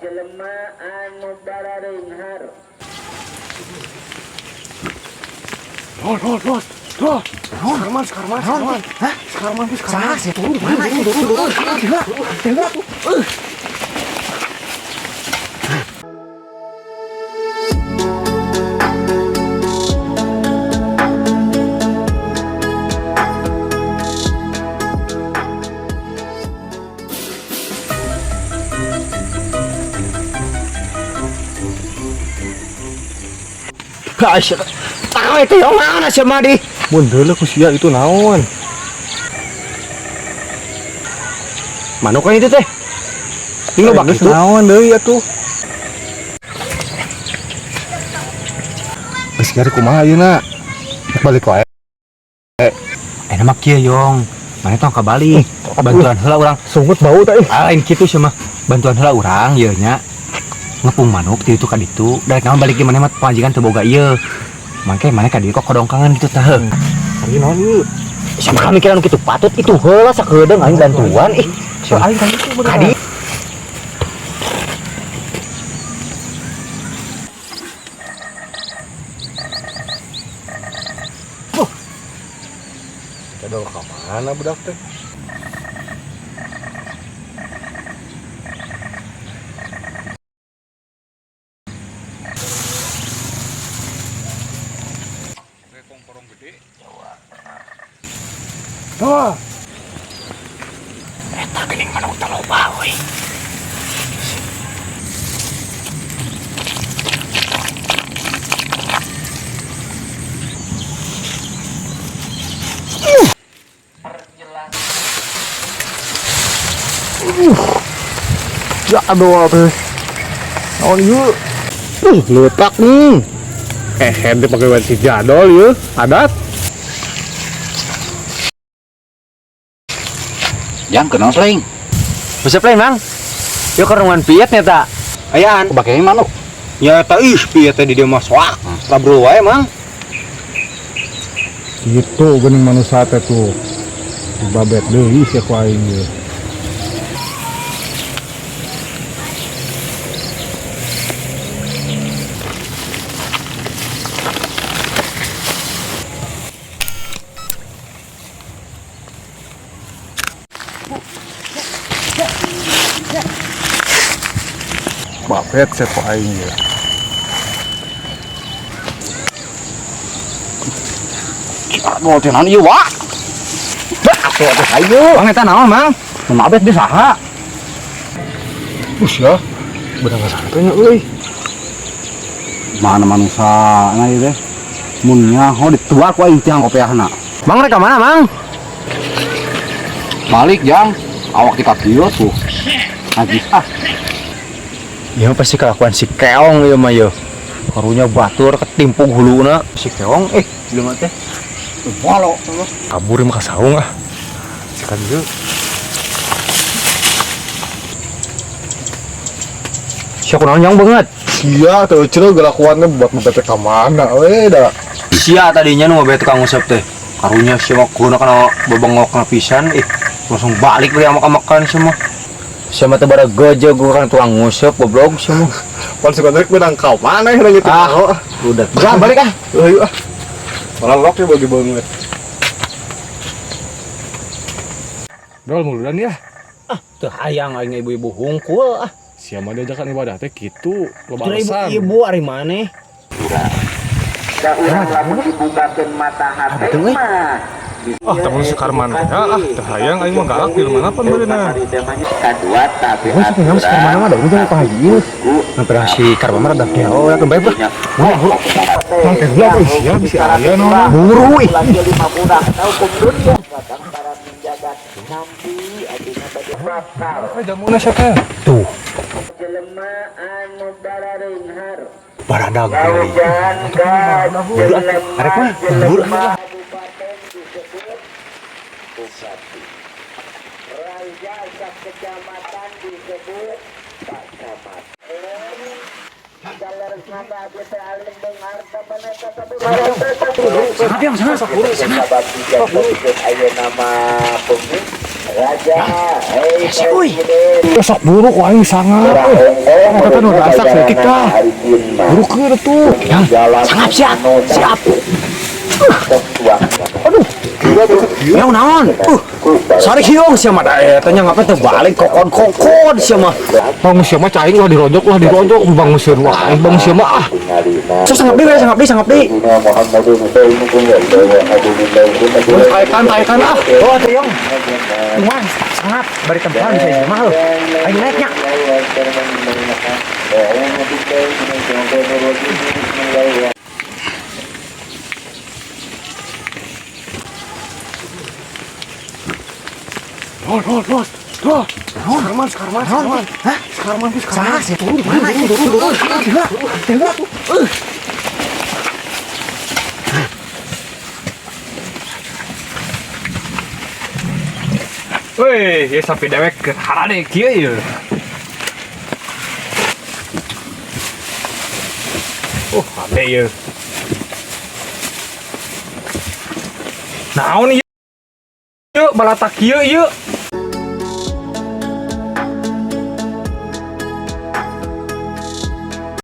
jelema anu barareunghar. Sekarman. Hah? Sekarman. Salah sih turun. Mana ini? Turun. Guys, tahu itu yang mana sih Madi? Mundur lah kusia itu naon. Mana kan itu teh? Tinggal bak itu. Naon deui atuh. Geus nyari kumaha ayeuna? Balik wae. Nama kieu yong. Mana tong kabalik. Bantuan heula urang. Sungut bau teh. Lain kitu sih mah. Bantuan heula urang ieu nya. Ngepung manuk ti itu ka ditu. Daek naon balik di mana mah panjingan teu boga ieu. Mangke mana ka dieu kok kodongkangan gitu tah. Ari naon ieu? Sama kami kira kitu patut itu heula sakedeung aing bantuan ih. So aing kan itu bener. Kadi Cadol ka mana budak teh? Wah, eta geuning manuk teh loba we. ya aduh teh. Naon ieu? Letak nih. Hede pakai baju jadol ieu, adat. Jang kenal sling. Bisa plain mang. Yo karungan piet nya ta. Ayaan Pakai manuk. ya ta ih piet teh di dieu mah soak. Labro wae mang. Gitu geuning manusia teh tuh. Babet deui sia ku aing ieu. Babet sia ku aing ieu. Aduh teh naon ieu wa? Atuh ayo. Mang eta naon mang? Mabet di saha? Us ya. Bener sampe nya euy. Mana manusia na ieu teh? Mun nyaho dituak wae teh kopiahna. Mang rek ka mana mang? Balik jang. Awak di kakieu tuh. Najis ah. Ya pasti kelakuan si keong ieu mah ieu. Karunya batur ketimpung huluna si keong ieu mah teh. Walo Kabur mah ka saung ah. Sikan ieu. Sia kunaon yang banget. Sia teu cenah gelakuanna buat mabete ka mana we da. Sia tadinya nu mabet kang ngusep teh. Karunya sia mah kuna kana bebengokna pisan langsung balik we makan semua. Sia mah teh bara gojog kan tukang ngusep goblok sia mah. Pan sekolah menang kau mana ya gitu. Udah. Udah balik ah. Ayo ah. Malah lok ya bagi banget. Dol muludan ya. Teu hayang aing ibu-ibu hungkul ah. Sia mah diajakan ibadah teh kitu, loba Ibu alasan. ibu ari maneh? Da urang lamun dibukakeun mata hate mah. Ah, temen Sekarman teh. Teh hayang aing mah galak di mana pan beuneuh. Kadua tapi Ngam Sekarman mah da udah ka haji. Hampir si Karman mah rada keo ya kembali bah. Buru. Mangke gula euy sia bisi aya no. Buru ih. lagi 5 budak tahu kumdun kadang para menjagat nampi adina bade pasal Jamuna sia teh. Tuh, jelema anu barareunghar. baradag. Hujan ka Arek mah jelema kabupaten disebut bupati. Raja sak kecamatan disebut Pak Camat. Dalam nada kita alim dengar kebenaran tersebut. Sana dia sana. Ayo nama pemimpin Raja, hei Ya sok buruk wah ini sangat. Kita kan udah asak sedikit dah. Buruk ke tuh. Yang sangat siap. Aduh. Yang naon? Sari hiung sia mah tanya ngapa teh balik kokon sia mah. Bang sia mah cai lah dirojok bang sia wah bang sia mah ah. Sok sangat deui. Taikan ah. Oh teh yang. Tuan sangat bari tempat bisa mah. Ayo naiknya. Loh. Sekarman. Hah? Sekarman. Saya turun. Gila. Tengok. Wih, ya sampai dewek ke harade kieu ya. Oh, ade ya. Naon ieu? Yuk, balatak kieu ieu.